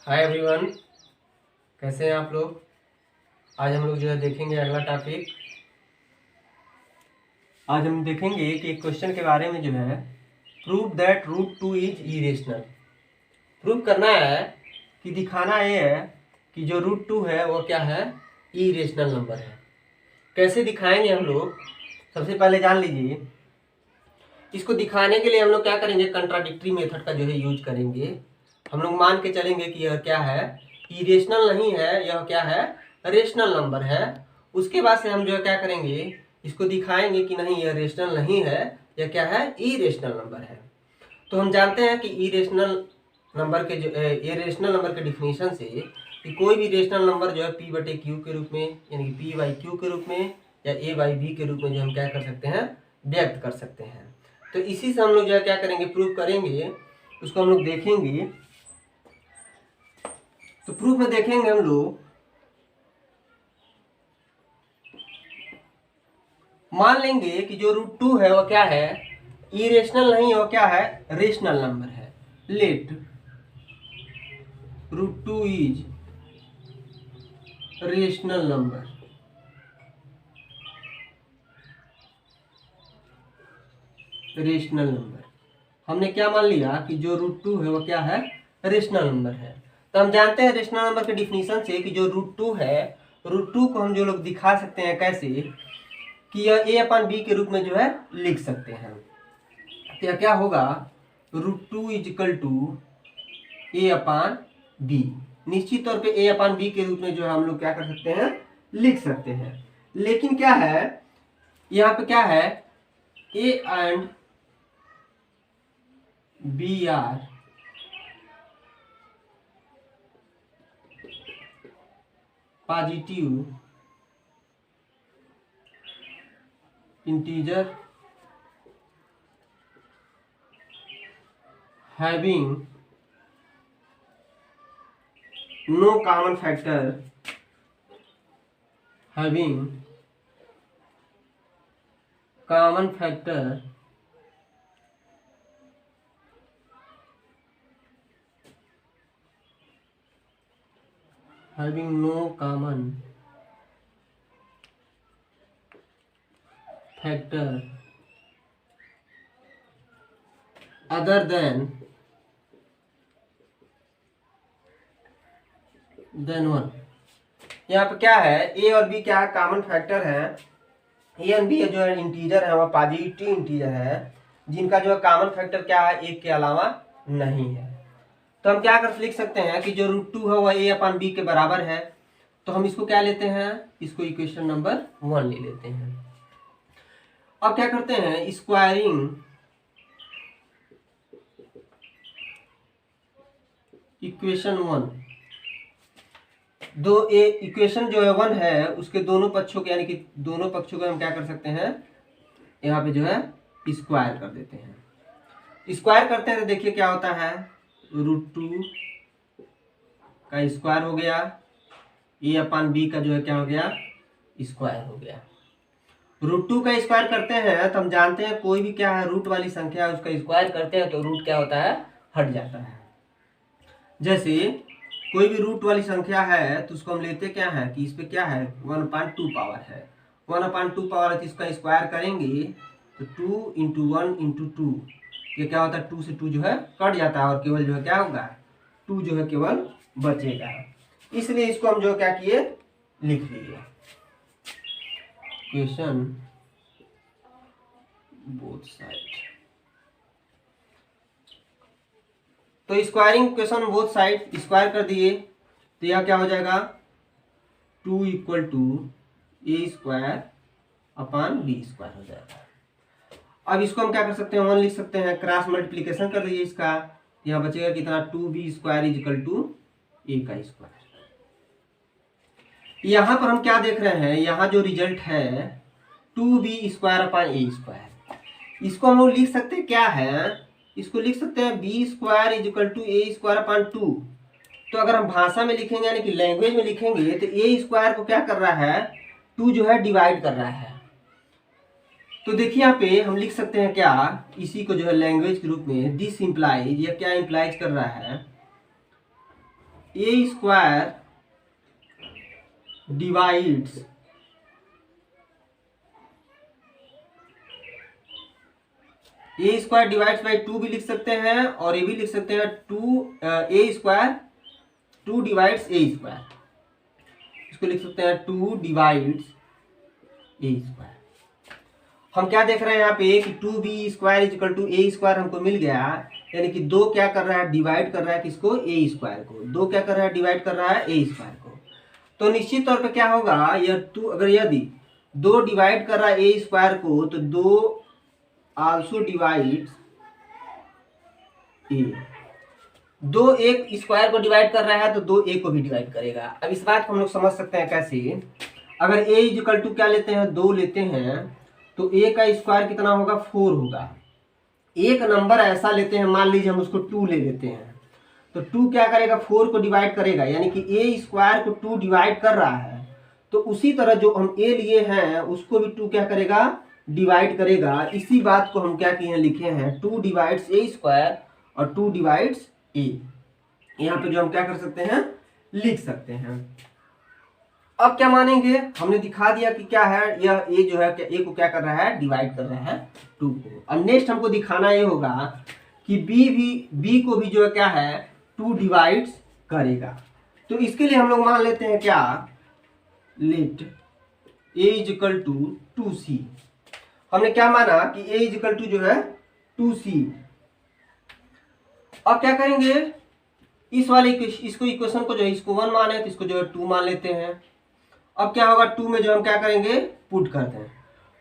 Hi everyone, कैसे हैं आप लोग। आज हम लोग जो है देखेंगे अगला टॉपिक। आज हम देखेंगे कि एक क्वेश्चन के बारे में जो है prove that root two is irrational. Prove करना है कि दिखाना ये है कि जो रूट टू है वो क्या है, इरेशनल नंबर है। कैसे दिखाएंगे हम लोग, सबसे पहले जान लीजिए। इसको दिखाने के लिए हम लोग क्या करेंगे, कंट्राडिक्टरी मेथड का जो है यूज करेंगे। हम लोग मान के चलेंगे कि यह क्या है, इरेशनल नहीं है, यह क्या है, रेशनल नंबर है। उसके बाद से हम जो है क्या करेंगे, इसको दिखाएंगे कि नहीं यह रेशनल नहीं है, यह क्या है, इरेशनल नंबर है। तो हम जानते हैं कि इरेशनल नंबर के जो इरेशनल नंबर के डिफिनीशन से कि कोई भी रेशनल नंबर जो है पी बटे क्यू के रूप में, यानी कि पी बाई क्यू के रूप में या ए बाई बी के रूप में जो हम क्या कर सकते हैं, व्यक्त कर सकते हैं। तो इसी से हम लोग जो है क्या करेंगे, प्रूव करेंगे। उसको हम लोग देखेंगे। तो प्रूफ में देखेंगे हम लोग, मान लेंगे कि जो रूट टू है वो क्या है, इरेशनल नहीं है, वो क्या है, रेशनल नंबर है। Let root two is rational number. Rational number हमने क्या मान लिया कि जो रूट टू है वो क्या है, रेशनल नंबर है। तो हम जानते हैं रेशनल नंबर के डिफिनीशन से कि जो रूट टू है, रूट टू को हम जो लोग दिखा सकते हैं कैसे, कि यह ए अपन बी के रूप में जो है लिख सकते हैं। तो यह क्या होगा, root two is equal to a upon b. निश्चित तौर पे ए अपान बी के रूप में जो है हम लोग क्या कर सकते हैं, लिख सकते हैं। लेकिन क्या है, यहाँ पे क्या है, a and b are positive integer having no common factor, having common factor having no common factor other than 1। यहाँ पे क्या है, ए और बी क्या कॉमन फैक्टर है। ए एंड बी जो है इंटीजर है, वह पॉजिटिव इंटीजर है, जिनका जो है कॉमन फैक्टर क्या है, एक के अलावा नहीं है। तो हम क्या कर लिख सकते हैं कि जो रूट टू है वह ए अपन बी के बराबर है। तो हम इसको क्या लेते हैं, इसको इक्वेशन नंबर 1 ले लेते हैं। अब क्या करते हैं, स्क्वायरिंग इक्वेशन 1। दो ए इक्वेशन जो है 1 है, उसके दोनों पक्षों के, यानी कि दोनों पक्षों को हम क्या कर सकते हैं, यहाँ पे जो है स्क्वायर कर देते हैं। स्क्वायर करते हैं तो देखिए क्या होता है, रूट टू का स्क्वायर हो गया, ए अपान बी का जो है क्या हो गया, स्क्वायर हो गया। रूट टू का स्क्वायर करते हैं तो हम जानते हैं कोई भी क्या है, रूट वाली संख्या है, उसका स्क्वायर करते हैं तो रूट क्या होता है, हट जाता है। जैसे कोई भी रूट वाली संख्या है तो उसको हम लेते क्या है कि इस पे क्या है, 1/2 पावर है। 1/2 पावर है तो इसका स्क्वायर करेंगे तो 2 इंटू 1 इंटू 2, ये क्या होता है, 2 से 2 जो है कट जाता है और केवल जो है क्या होगा, 2 जो है केवल बचेगा। इसलिए इसको हम जो क्या किए, लिख लिए इक्वेशन बोथ साइड। तो squaring equation both side square कर दिए तो यह क्या हो जाएगा, 2 equal to a square upon b square हो जाएगा। अब इसको हम क्या कर सकते हैं, 1 लिख सकते हैं, क्रॉस मल्टीप्लीकेशन कर दीजिए इसका, यहाँ बचेगा कितना, 2b square is equal to A का स्क्वायर। यहाँ पर हम क्या देख रहे हैं, यहाँ जो रिजल्ट है 2b स्क्वायर अपान ए स्क्वायर, इसको हम लोग लिख सकते हैं क्या है, इसको लिख सकते हैं b square is equal to a square upon 2। तो अगर हम भाषा में लिखेंगे यानी कि लैंग्वेज में लिखेंगे तो ए स्क्वायर को क्या कर रहा है, 2 जो है डिवाइड कर रहा है। तो देखिए यहाँ पे हम लिख सकते हैं क्या, इसी को जो है लैंग्वेज के रूप में दिस इंप्लाइज, यह क्या इंप्लाइज कर रहा है, A square divides A square divides by 2 भी लिख सकते हैं और ये भी लिख सकते हैं 2 ए स्क्वायर 2 डिवाइड्स ए स्क्वायर, इसको लिख सकते हैं 2 डिवाइड्स ए स्क्वायर। हम क्या देख रहे हैं यहाँ पे कि 2b square equal to a square हमको मिल गया, यानी कि 2 क्या कर रहा है, डिवाइड कर रहा है किसको, ए स्क्वायर को। 2 क्या कर रहा है, डिवाइड कर रहा है ए स्क्वायर को। तो निश्चित तौर पे क्या होगा, यह 2 अगर यदि 2 डिवाइड कर रहा है ए स्क्वायर को तो 2 आल्सो डिवाइड्स ए। 2 एक स्क्वायर को डिवाइड कर रहा है तो 2 ए को भी डिवाइड करेगा। अब इस बात को हम लोग समझ सकते हैं कैसे, अगर ए इक्वल टू क्या लेते हैं, 2 लेते हैं तो ए का स्क्वायर कितना होगा, 4 होगा। एक नंबर ऐसा लेते हैं, मान लीजिए हम उसको 2 ले लेते हैं, तो 2 क्या करेगा, 4 को डिवाइड करेगा, यानी कि ए स्क्वायर को 2 डिवाइड कर रहा है। तो उसी तरह जो हम ए लिए हैं उसको भी 2 क्या करेगा, डिवाइड करेगा। इसी बात को हम क्या किए हैं, लिखे हैं 2 डिवाइड्स ए स्क्वायर और 2 डिवाइड्स ए। यहाँ पे जो हम क्या कर सकते हैं, लिख सकते हैं। अब क्या मानेंगे, हमने दिखा दिया कि क्या है, यह ए जो है ए को क्या कर रहा है, डिवाइड कर रहा है 2 को। अब नेक्स्ट हमको दिखाना ये होगा कि बी को भी जो है क्या है, 2 डिवाइड्स करेगा। तो इसके लिए हम लोग मान लेते हैं क्या, let a is equal to 2c। हमने क्या माना कि ए इज इक्वल टू जो है 2c। अब क्या करेंगे, इस वाले इसको इक्वेशन को जो है, इसको 1 माने तो इसको जो है 2 मान लेते हैं। अब क्या होगा, 2 में जो हम क्या करेंगे, पुट करते हैं।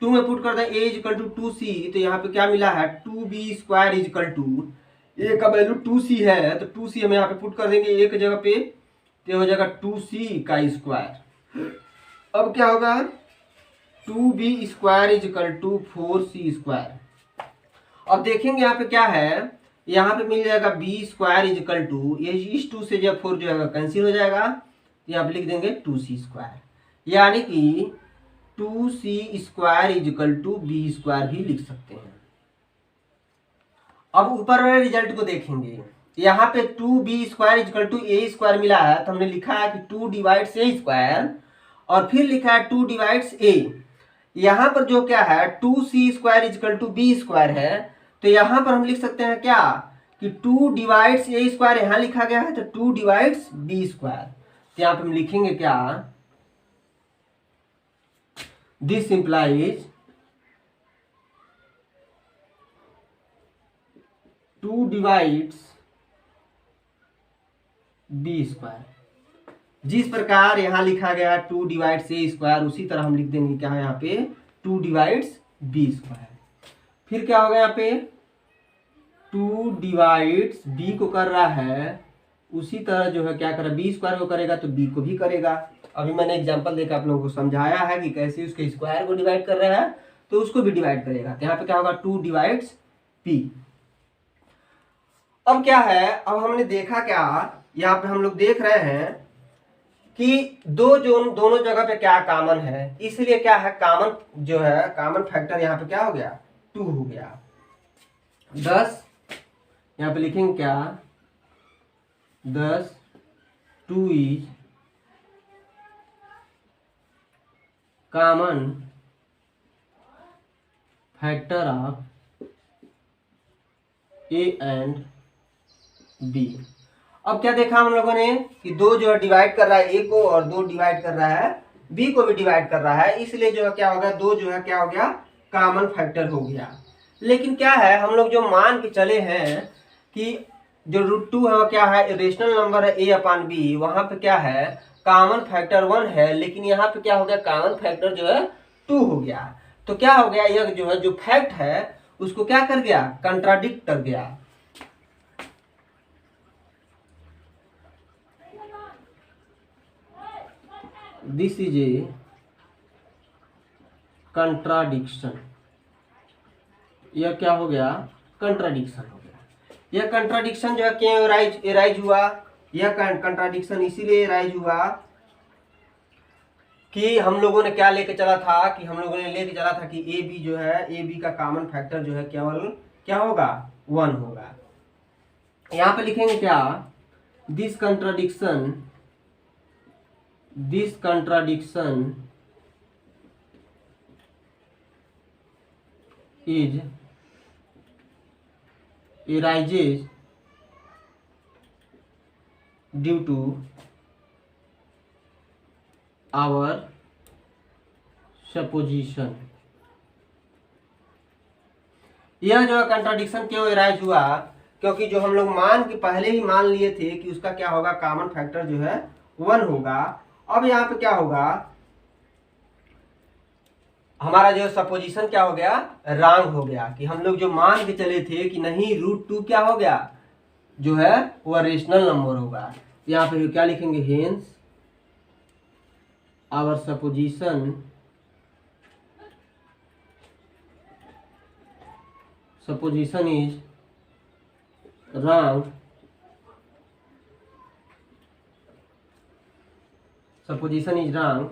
2 में पुट करते हैं ए इज इक्वल टू 2c, तो यहाँ पे क्या मिला है, 2b square is equal to, A का वैल्यू 2c है तो 2c हम यहाँ पे पुट कर देंगे ए की जगह पे, तो हो जाएगा 2c का स्क्वायर। अब क्या होगा, 2b square is equal to 4c square. अब देखेंगे यहाँ पे क्या है, यहाँ पे मिल जाएगा b square is equal to, ये इस 2 से जो 4 जो है कैंसिल हो जाएगा, यहाँ पे लिख देंगे 2c स्क्वायर, यानी कि 2c square is equal to b square भी लिख सकते हैं। अब ऊपर वाले रिजल्ट को देखेंगे, यहाँ पे 2b square is equal to a square मिला है, तो हमने लिखा है कि 2 डिवाइड्स ए स्क्वायर और फिर लिखा है 2 डिवाइड्स ए। यहाँ पर जो क्या है, 2c square is equal to b square है, तो यहाँ पर हम लिख सकते हैं क्या कि 2 डिवाइड्स ए स्क्वायर यहाँ लिखा गया है, तो 2 डिवाइड्स b स्क्वायर। तो यहाँ पे हम लिखेंगे क्या, this implies 2 divides b square. जिस प्रकार यहाँ लिखा गया 2 डिवाइड्स ए स्क्वायर, उसी तरह हम लिख देंगे क्या है यहाँ पे 2 डिवाइड्स b स्क्वायर। फिर क्या होगा, यहाँ पे 2 डिवाइड्स b को कर रहा है, उसी तरह जो है क्या कर रहा है, b स्क्वायर को करेगा तो b को भी करेगा। अभी मैंने एग्जांपल देकर आप लोगों को समझाया है कि कैसे उसके स्क्वायर को डिवाइड कर रहा है तो उसको भी डिवाइड करेगा। तो यहाँ पे क्या होगा, 2 डिवाइड्स p। अब क्या है, अब हमने देखा क्या, यहाँ पे हम लोग देख रहे हैं कि दोनों जगह पे क्या कॉमन है, इसलिए क्या है, कॉमन जो है, कॉमन फैक्टर यहाँ पे क्या हो गया, 2 हो गया। 10 यहाँ पे लिखेंगे क्या, 10 2 is common factor of a and b. अब क्या देखा हम लोगों ने कि 2 जो है डिवाइड कर रहा है ए को और 2 डिवाइड कर रहा है बी को भी डिवाइड कर रहा है, इसलिए जो है क्या हो गया, 2 जो है क्या हो गया, कॉमन फैक्टर हो गया। लेकिन क्या है, हम लोग जो मान के चले हैं कि जो √2 है वो क्या है, रेशनल नंबर है a/b, वहां पे क्या है, कॉमन फैक्टर 1 है, लेकिन यहाँ पे क्या हो गया, कॉमन फैक्टर जो है 2 हो गया। तो क्या हो गया, यह जो है जो फैक्ट है उसको क्या कर गया, कंट्राडिक्ट कर गया। This is a contradiction. यह क्या हो गया, कंट्राडिक्शन हो गया। यह कंट्राडिक्शन जो है क्यों एराइज हुआ, यह कंट्राडिक्शन इसीलिए एराइज हुआ कि हम लोगों ने क्या लेके चला था, कि हम लोगों ने लेके चला था कि ए बी जो है, ए बी का कॉमन फैक्टर जो है केवल क्या होगा, 1 होगा। यहाँ पे लिखेंगे क्या this contradiction is arises due to our supposition। यह जो कंट्राडिक्शन क्यों अराइज हुआ, क्योंकि जो हम लोग पहले ही मान लिए थे कि उसका क्या होगा, कॉमन फैक्टर जो है 1 होगा। अब यहाँ पे क्या होगा, हमारा जो सपोजिशन क्या हो गया, रॉन्ग हो गया। कि हम लोग जो मान के चले थे कि नहीं √2 क्या हो गया, जो है वह रेशनल नंबर होगा। यहाँ पे क्या लिखेंगे, hence our supposition is wrong। Supposition is wrong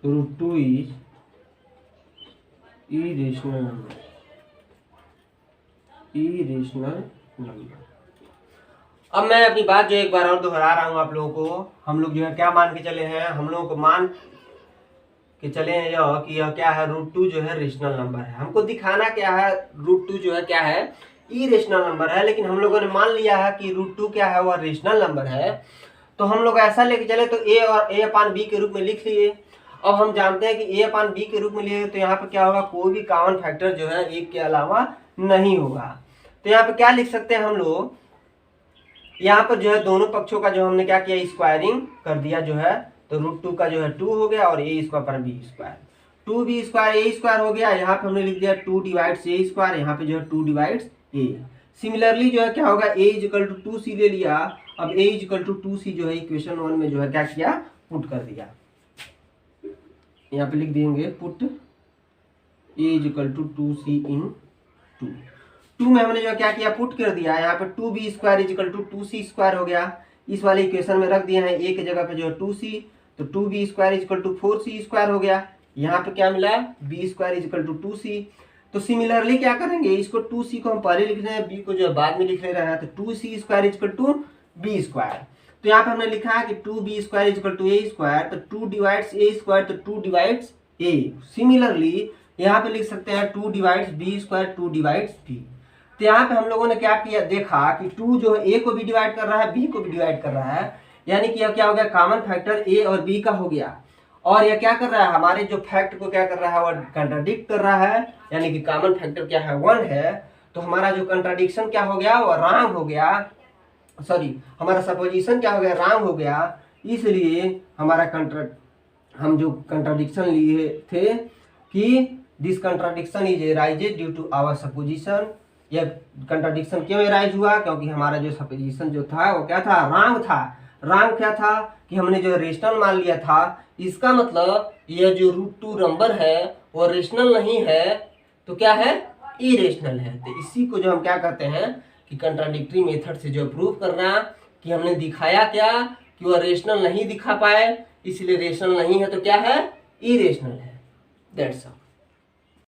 √2 is irrational number। अब मैं अपनी बात जो एक बार और दोहरा रहा हूँ आप लोगों को। हम लोग जो है क्या मान के चले हैं, हम लोगों को मान के चले हैं यह कि यह क्या है, √2 जो है रेशनल नंबर है। हमको दिखाना क्या है, √2 जो है क्या है, इरेशनल नंबर है। लेकिन हम लोगों ने मान लिया है कि √2 क्या है, वह रेशनल नंबर है। तो हम लोग ऐसा लेके चले तो a और a/b के रूप में लिख लिए। अब हम जानते हैं कि a/b के रूप में लिए तो यहाँ पे क्या होगा, कोई भी कॉमन फैक्टर जो है 1 के अलावा नहीं होगा। तो यहाँ पे क्या लिख सकते हैं हम लोग, यहाँ पर जो है दोनों पक्षों का जो हमने क्या किया, स्क्वायरिंग कर दिया जो है। तो √2 का जो है 2 हो गया और a² पर b², 2b² a² हो गया। यहाँ पे हमने लिख दिया 2 डिवाइड्स a², यहाँ पे जो है 2 डिवाइड्स a। सिमिलरली जो है क्या होगा, a = 2c ले लिया। अब a = 2c जो है इक्वेशन 1 में जो है क्या किया, पुट कर दिया। यहाँ पे लिख देंगे पुट a = 2c इन 2 में हमने जो क्या किया, पुट कर दिया। यहाँ पे 2b² = 2c² हो गया। इस वाले इक्वेशन में रख दिए हैं, a की जगह पे जो है 2c, तो 2b² = 4c² हो गया। यहाँ पे क्या मिला, b² = 2c। तो सिमिलरली क्या करेंगे, इसको 2c को हम पहले लिख रहे हैं, b को जो है बाद में लिख ले रहे हैं। तो 2c² = b²। तो यहाँ पे हमने लिखा है कि 2b² = a², तो 2 डिवाइड्स a², तो 2 डिवाइड्स a। सिमिलरली यहाँ पे लिख सकते हैं 2 डिवाइड्स b², 2 डिवाइड्स b। तो यहाँ पे हम लोगों ने क्या किया, देखा कि 2 जो है a को भी डिवाइड कर रहा है, b को भी डिवाइड कर रहा है। यानी कि यह क्या हो गया, कॉमन फैक्टर a और b का हो गया। और यह क्या कर रहा है, हमारे जो फैक्ट को क्या कर रहा है, वह कंट्राडिक्ट कर रहा है। यानी कि कॉमन फैक्टर क्या है, 1 है। तो हमारा जो कंट्राडिक्शन क्या हो गया, वह रॉन्ग हो गया। सॉरी, हमारा सपोजिशन क्या हो गया, रॉन्ग हो गया। इसलिए हमारा हम जो कंट्राडिक्शन लिए थे कि this contradiction is arises due to our supposition. यह कंट्राडिक्शन क्यों अराइज हुआ, क्योंकि हमारा जो सपोजिशन जो था वो क्या था, रॉन्ग था। रॉन्ग क्या था कि हमने जो रेशनल मान लिया था। इसका मतलब यह जो √2 नंबर है वो रेशनल नहीं है, तो क्या है, इरेशनल है। तो इसी को जो हम क्या कहते हैं कि कंट्राडिक्टरी मेथड से जो प्रूव करना, कि हमने दिखाया क्या कि वह रेशनल नहीं दिखा पाए, इसलिए रेशनल नहीं है, तो क्या है, इरेशनल है। That's all.